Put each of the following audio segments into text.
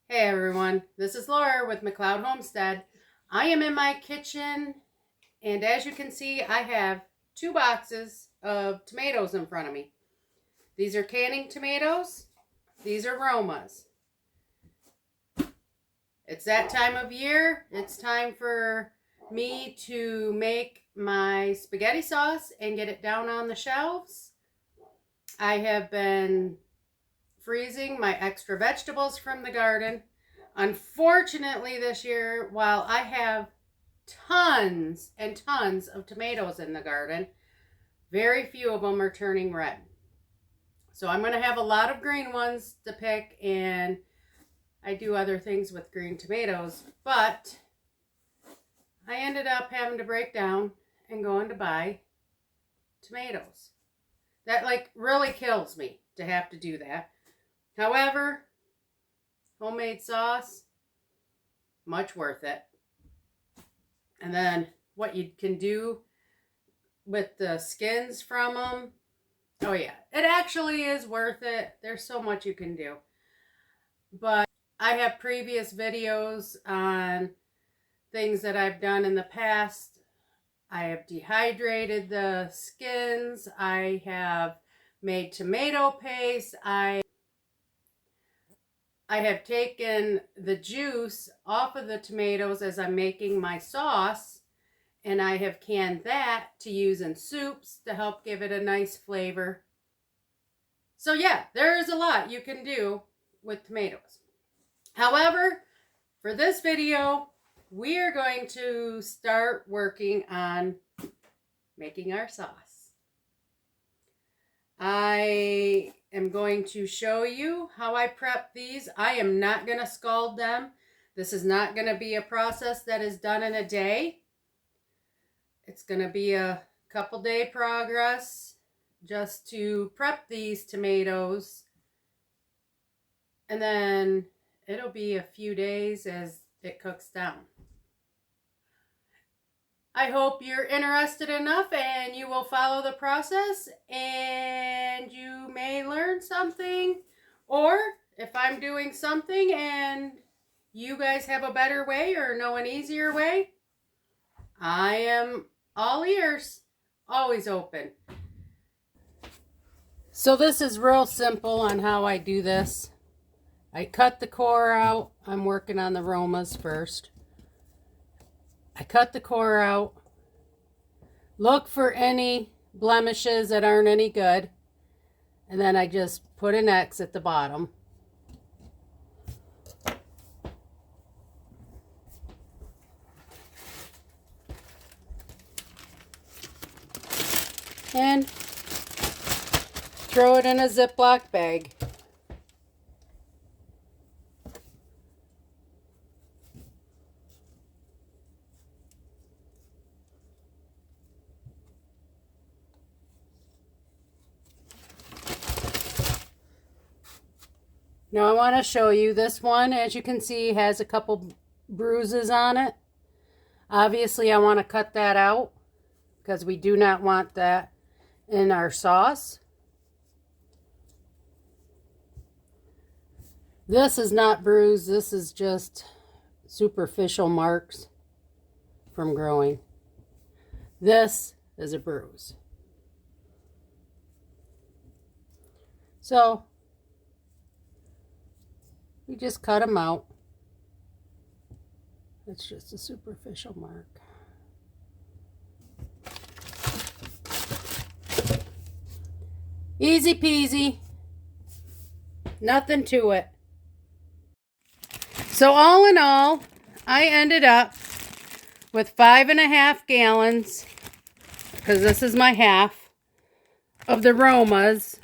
Hey everyone, this is Laura with McLeod Homestead. I am in my kitchen, and as you can see, I have 2 boxes of tomatoes in front of me. These are canning tomatoes. These are Romas. It's that time of year. It's time for me to make my spaghetti sauce and get it down on the shelves. I have been freezing my extra vegetables from the garden. Unfortunately, this year, while I have tons and tons of tomatoes in the garden, very few of them are turning red. So I'm going to have a lot of green ones to pick, and I do other things with green tomatoes, but I ended up having to break down and going to buy tomatoes. That really kills me to have to do that. However, homemade sauce, much worth it. And then what you can do with the skins from them, oh yeah, it actually is worth it. There's so much you can do. But I have previous videos on things that I've done in the past. I have dehydrated the skins. I have made tomato paste. I have taken the juice off of the tomatoes as I'm making my sauce, and I have canned that to use in soups to help give it a nice flavor. So yeah, there is a lot you can do with tomatoes. However, for this video, we are going to start working on making our sauce. I am going to show you how I prep these. I am not going to scald them. This is not going to be a process that is done in a day. It's going to be a couple day progress just to prep these tomatoes. And then it'll be a few days as it cooks down. I hope you're interested enough and you will follow the process and you may learn something. Or if I'm doing something and you guys have a better way or know an easier way, I am all ears, always open. So this is real simple on how I do this. I cut the core out. I'm working on the Romas first. I cut the core out. Look for any blemishes that aren't any good. And then I just put an X at the bottom. And throw it in a Ziploc bag. Now I want to show you this one. As you can see, has a couple bruises on it. Obviously, I want to cut that out because we do not want that in our sauce. This is not bruised. This is just superficial marks from growing. This is a bruise. So we just cut them out. It's just a superficial mark. Easy peasy. Nothing to it. So all in all, I ended up with 5.5 gallons, because this is my half, of the Romas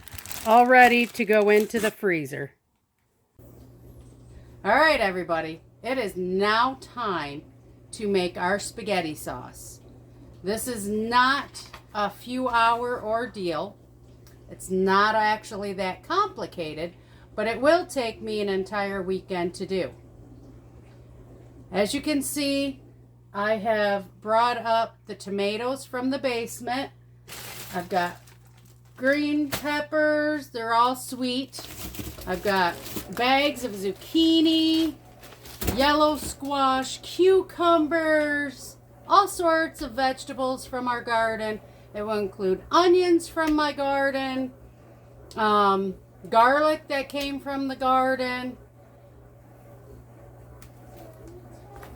all ready to go into the freezer. All right, everybody, it is now time to make our spaghetti sauce. This is not a few hour ordeal. It's not actually that complicated, but it will take me an entire weekend to do. As you can see, I have brought up the tomatoes from the basement. I've got green peppers. They're all sweet. I've got bags of zucchini, yellow squash, cucumbers, all sorts of vegetables from our garden. It will include onions from my garden, garlic that came from the garden.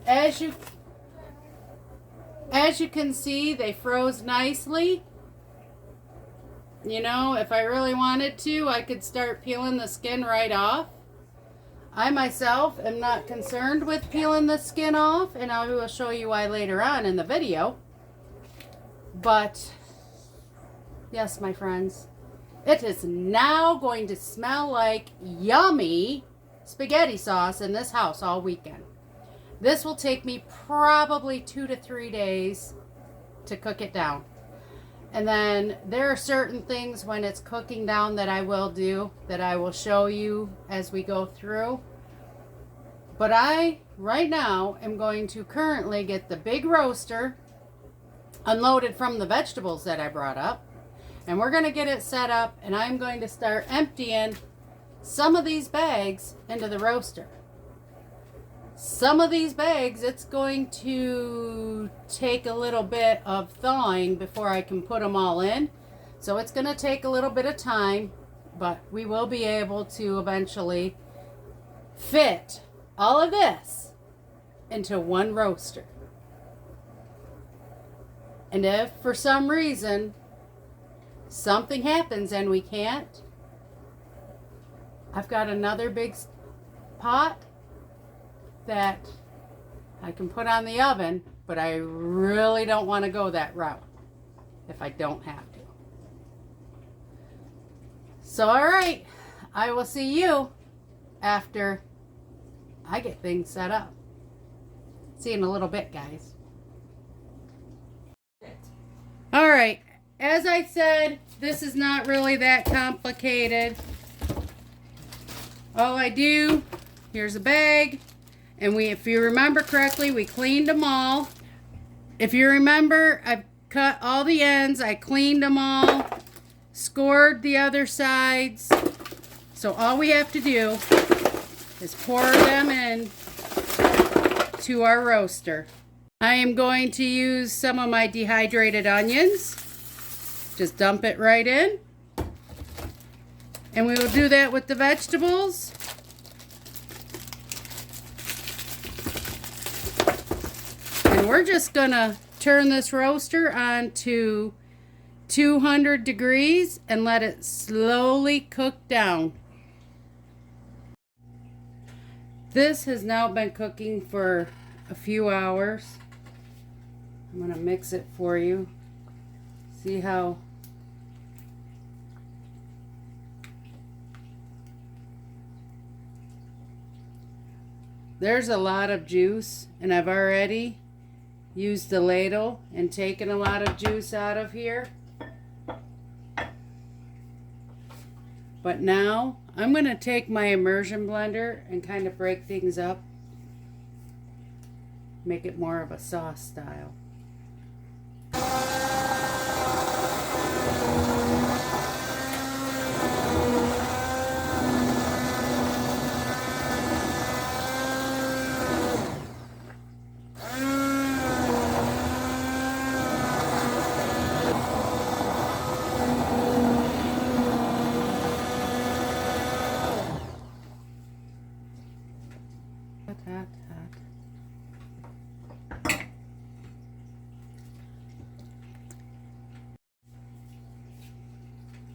As you can see, they froze nicely. You know, if I really wanted to, I could start peeling the skin right off. I myself am not concerned with peeling the skin off, and I will show you why later on in the video. But, yes, my friends, it is now going to smell like yummy spaghetti sauce in this house all weekend. This will take me probably 2 to 3 days to cook it down. And then there are certain things when it's cooking down that I will do, that I will show you as we go through. But I, right now, am going to currently get the big roaster unloaded from the vegetables that I brought up. And we're going to get it set up, and I'm going to start emptying some of these bags into the roaster. Some of these bags, it's going to take a little bit of thawing before I can put them all in. So it's going to take a little bit of time, but we will be able to eventually fit all of this into one roaster. And if for some reason something happens and we can't, I've got another big pot that I can put on the oven, but I really don't want to go that route if I don't have to. So, all right, I will see you after I get things set up. See you in a little bit, guys. All right, as I said, this is not really that complicated. All I do, here's a bag. And if you remember correctly, we cleaned them all. If you remember, I've cut all the ends. I cleaned them all, scored the other sides. So all we have to do is pour them in to our roaster. I am going to use some of my dehydrated onions. Just dump it right in. And we will do that with the vegetables. And we're just gonna turn this roaster on to 200 degrees and let it slowly cook down. This has now been cooking for a few hours. I'm gonna mix it for you. See how there's a lot of juice, and I've already used the ladle and taken a lot of juice out of here. But now I'm going to take my immersion blender and kind of break things up, make it more of a sauce style.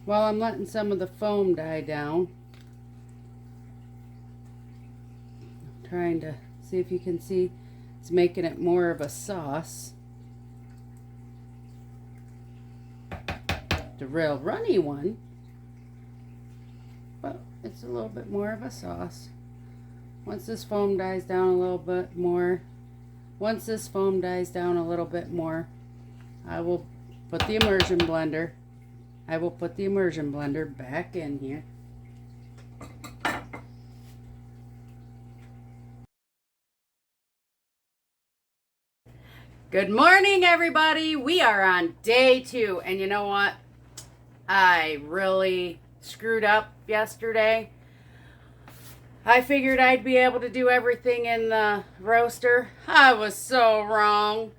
While I'm letting some of the foam die down, I'm trying to see if you can see it's making it more of a sauce. The real runny one, but it's a little bit more of a sauce. Once this foam dies down a little bit more, I will put the immersion blender. I will put the immersion blender back in here. Good morning, everybody. We are on day 2, and you know what? I really screwed up yesterday. I figured I'd be able to do everything in the roaster. I was so wrong.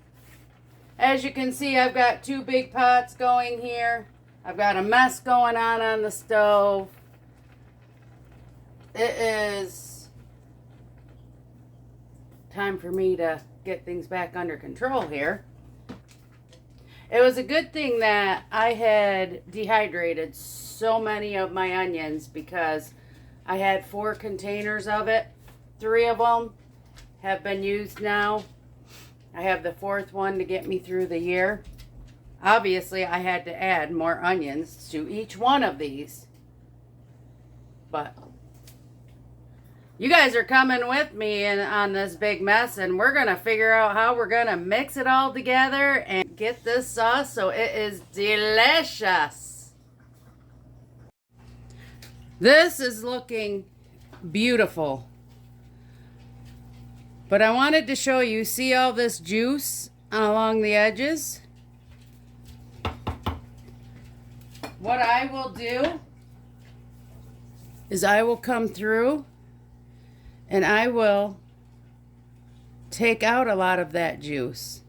As you can see, I've got 2 big pots going here. I've got a mess going on the stove. It is time for me to get things back under control here. It was a good thing that I had dehydrated so many of my onions because I had 4 containers of it. 3 of them have been used now. I have the 4th one to get me through the year. Obviously, I had to add more onions to each one of these. But you guys are coming with me on this big mess, and we're going to figure out how we're going to mix it all together and get this sauce so it is delicious. This is looking beautiful. But I wanted to show you, see all this juice along the edges? What I will do is I will come through and I will take out a lot of that juice.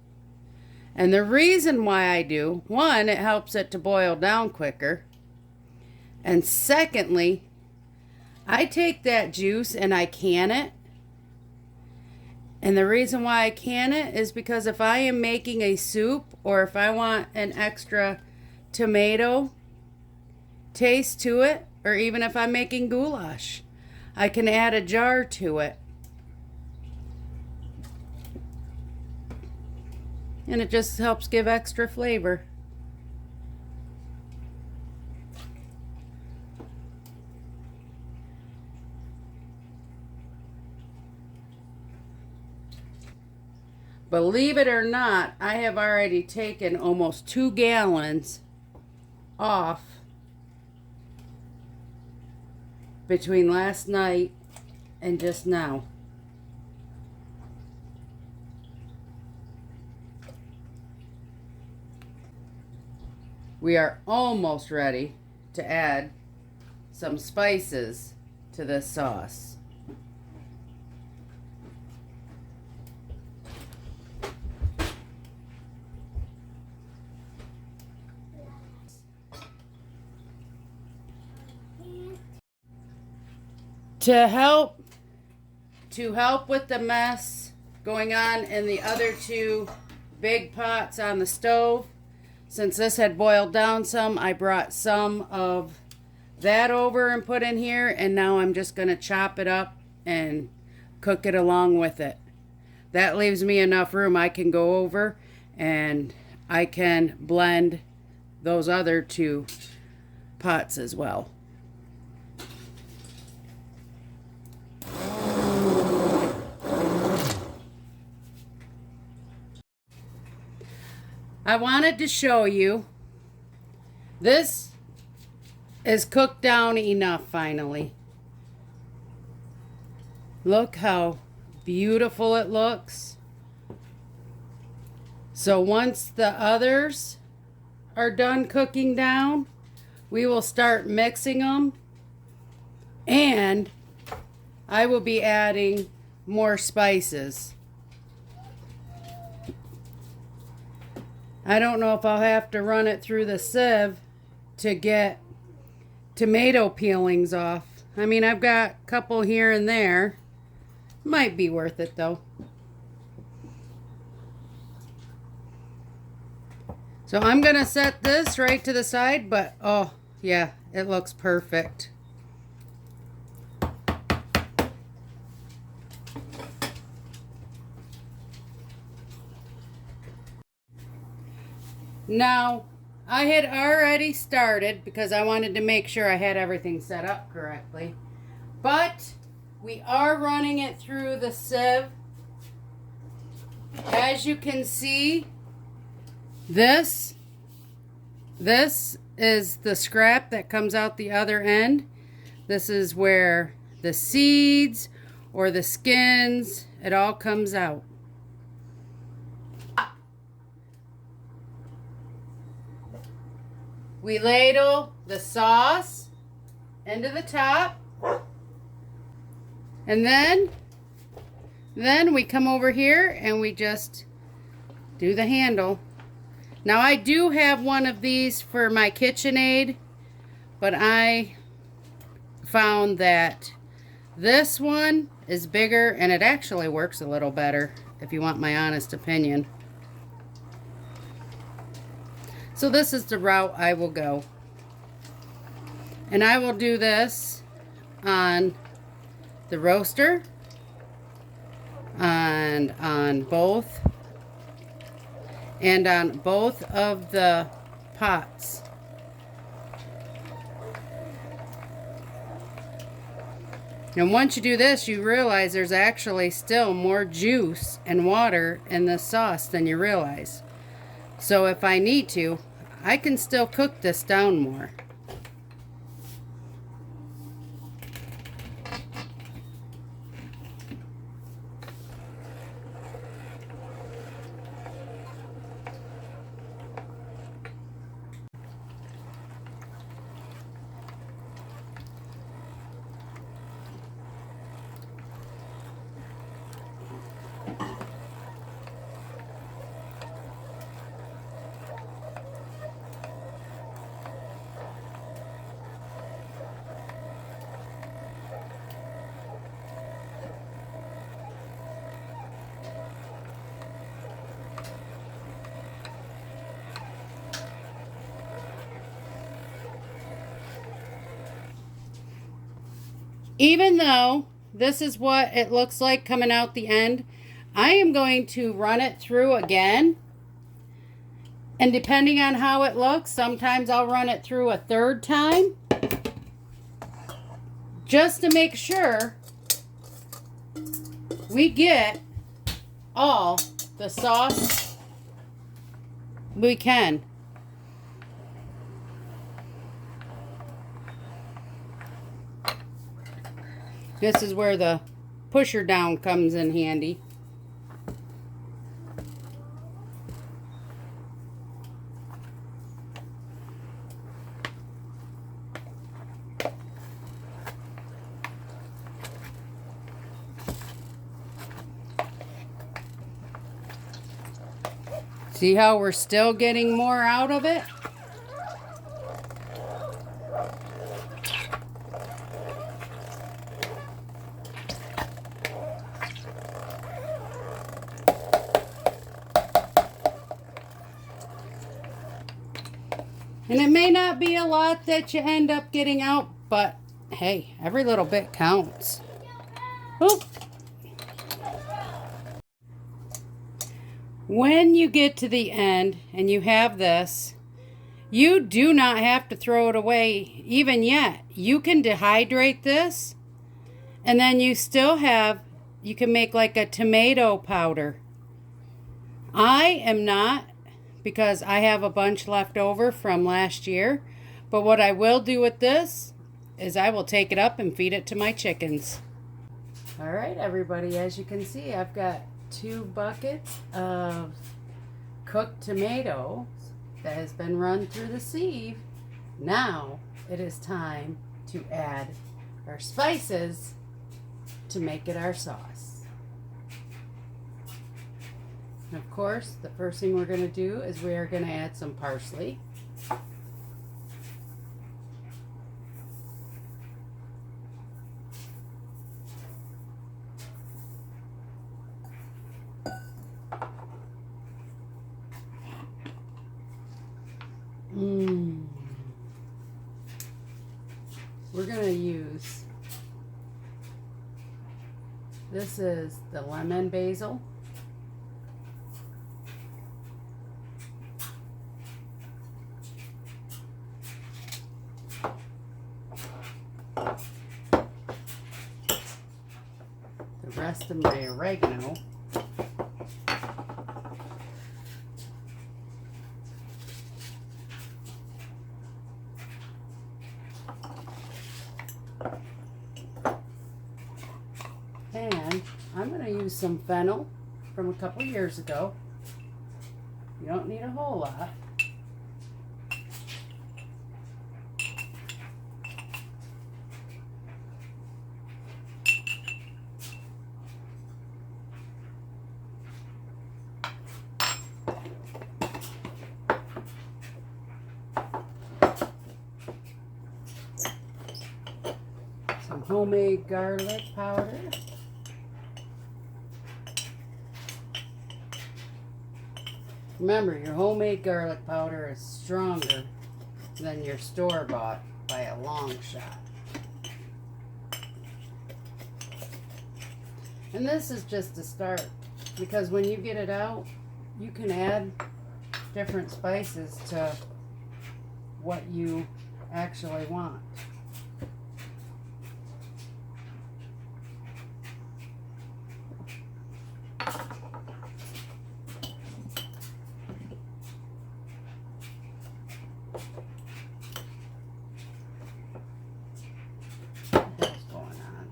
And the reason why I do, one, it helps it to boil down quicker. And secondly, I take that juice and I can it. And the reason why I can it is because if I am making a soup or if I want an extra tomato taste to it, or even if I'm making goulash, I can add a jar to it. And it just helps give extra flavor. Believe it or not, I have already taken almost 2 gallons off between last night and just now. We are almost ready to add some spices to this sauce. To help with the mess going on in the other 2 big pots on the stove, since this had boiled down some, I brought some of that over and put in here, and now I'm just going to chop it up and cook it along with it. That leaves me enough room. I can go over and I can blend those other 2 pots as well. I wanted to show you, this is cooked down enough finally. Look how beautiful it looks. So once the others are done cooking down, we will start mixing them, and I will be adding more spices. I don't know if I'll have to run it through the sieve to get tomato peelings off. I mean, I've got a couple here and there. Might be worth it though. So I'm going to set this right to the side, but oh yeah, it looks perfect. Now, I had already started because I wanted to make sure I had everything set up correctly. But we are running it through the sieve. As you can see, this is the scrap that comes out the other end. This is where the seeds or the skins, it all comes out. We ladle the sauce into the top. And then we come over here and we just do the handle. Now I do have one of these for my KitchenAid, but I found that this one is bigger and it actually works a little better, if you want my honest opinion. So this is the route I will go. And I will do this on the roaster and on both of the pots. And once you do this, you realize there's actually still more juice and water in the sauce than you realize. So if I need to, I can still cook this down more. Even though this is what it looks like coming out the end, I am going to run it through again. And depending on how it looks, sometimes I'll run it through a third time, just to make sure we get all the sauce we can. This is where the pusher down comes in handy. See how we're still getting more out of it? And it may not be a lot that you end up getting out, but hey, every little bit counts. Oop. When you get to the end and you have this, you do not have to throw it away even yet. You can dehydrate this, and then you still have, you can make like a tomato powder. I am not, because I have a bunch left over from last year. But what I will do with this is I will take it up and feed it to my chickens. All right, everybody, as you can see, I've got 2 buckets of cooked tomatoes that has been run through the sieve. Now it is time to add our spices to make it our sauce. And of course, the first thing we're going to do is we are going to add some parsley. We're going to use, this is the lemon basil. The rest of my oregano. And I'm going to use some fennel from a couple years ago. You don't need a whole lot. homemade garlic powder. Remember, your homemade garlic powder is stronger than your store-bought by a long shot. And this is just a start, because when you get it out, you can add different spices to what you actually want. What's going on?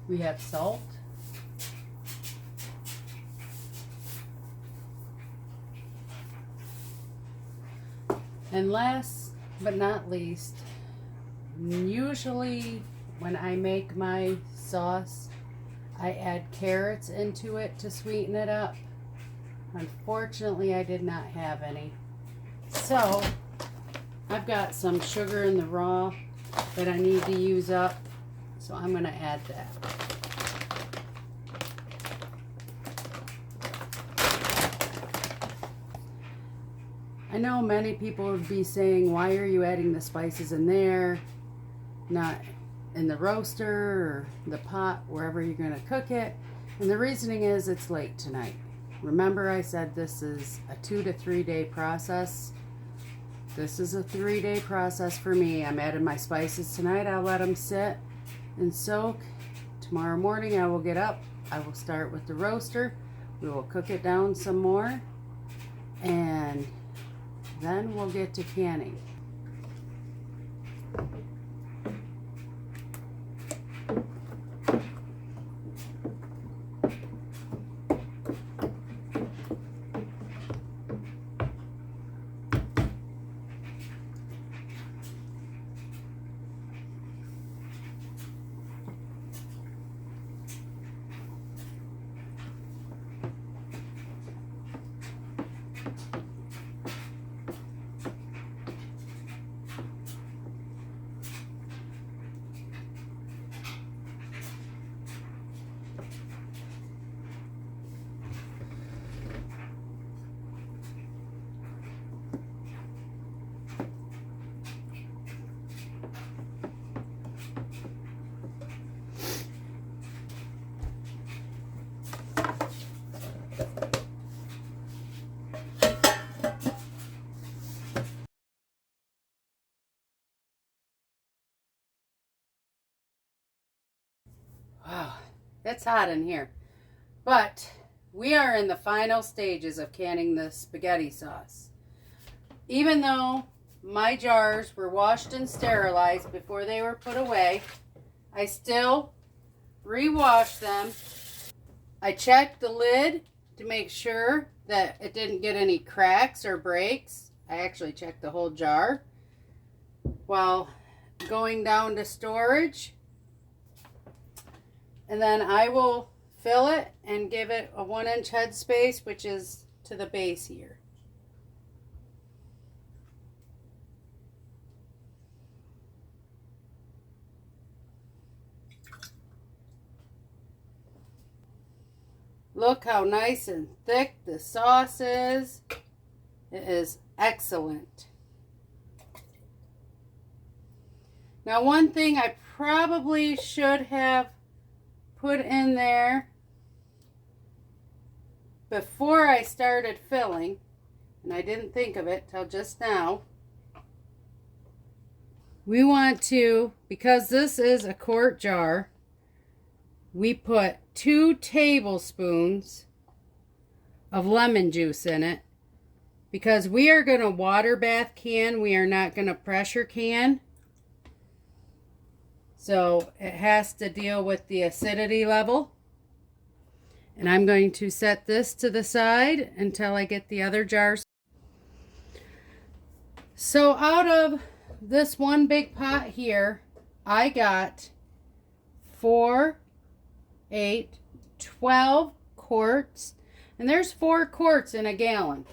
We have salt. And last but not least, usually when I make my sauce, I add carrots into it to sweeten it up. Unfortunately, I did not have any. So, I've got some sugar in the raw that I need to use up. So I'm going to add that. I know many people would be saying, why are you adding the spices in there, not in the roaster or the pot, wherever you're going to cook it? And the reasoning is it's late tonight. Remember, I said this is a 2 to 3 day process. This is a 3-day process for me. I'm adding my spices tonight. I'll let them sit and soak. Tomorrow morning I will get up. I will start with the roaster. We will cook it down some more, and then we'll get to canning. Wow, it's hot in here. But we are in the final stages of canning the spaghetti sauce. Even though my jars were washed and sterilized before they were put away, I still re-washed them. I checked the lid to make sure that it didn't get any cracks or breaks. I actually checked the whole jar while going down to storage. And then I will fill it and give it a 1-inch head space, which is to the base here. Look how nice and thick the sauce is. It is excellent. Now, one thing I probably should have put in there before I started filling, and I didn't think of it till just now. We want to, because this is a quart jar, we put 2 tablespoons of lemon juice in it, because we are going to water bath can. We are not going to pressure can. So it has to deal with the acidity level. And I'm going to set this to the side until I get the other jars. So out of this one big pot here, I got 4, 8, 12 quarts. And there's 4 quarts in a gallon.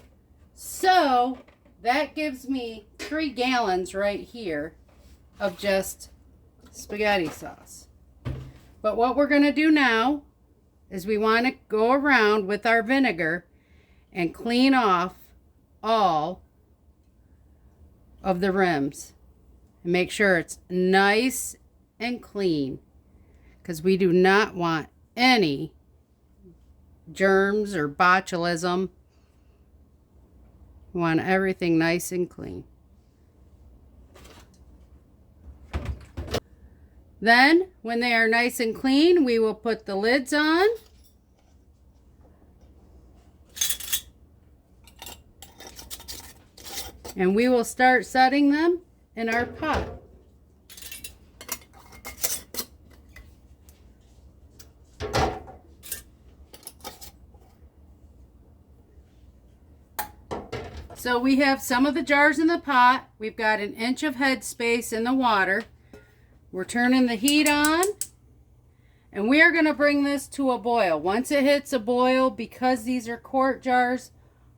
So that gives me 3 gallons right here of just spaghetti sauce. But what we're going to do now is we want to go around with our vinegar and clean off all of the rims and make sure it's nice and clean, because we do not want any germs or botulism. We want everything nice and clean. Then, when they are nice and clean, we will put the lids on. And we will start setting them in our pot. So we have some of the jars in the pot. We've got 1 inch of head space in the water. We're turning the heat on, and we are going to bring this to a boil. Once it hits a boil, because these are quart jars,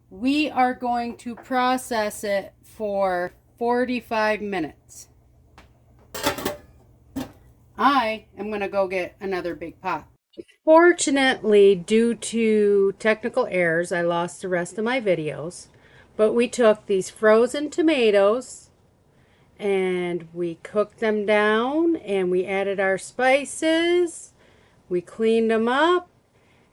we are going to process it for 45 minutes. I am going to go get another big pot. Fortunately, due to technical errors, I lost the rest of my videos. But we took these frozen tomatoes and we cooked them down, and we added our spices, we cleaned them up,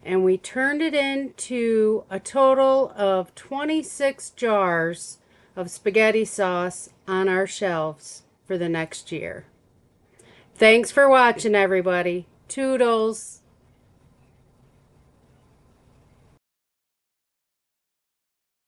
and we turned it into a total of 26 jars of spaghetti sauce on our shelves for the next year. Thanks for watching, everybody. Toodles.